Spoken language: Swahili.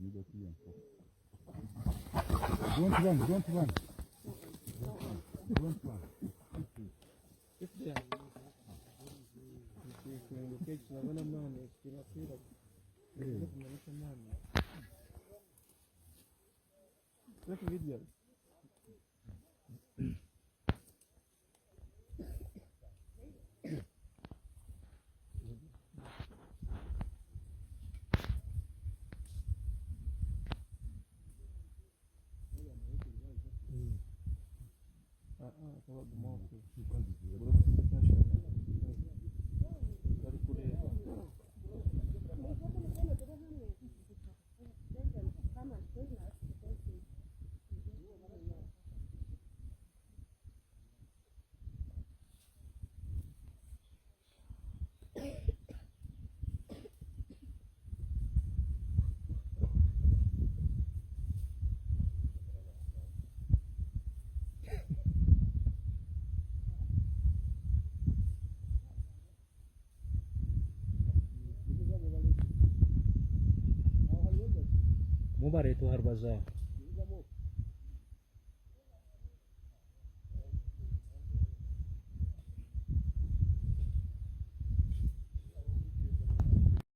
Don't run. Don't run. If they are tunabona mwana kirasira kumanisha mwana Take video. Sababu moto Mubarak tu har baza.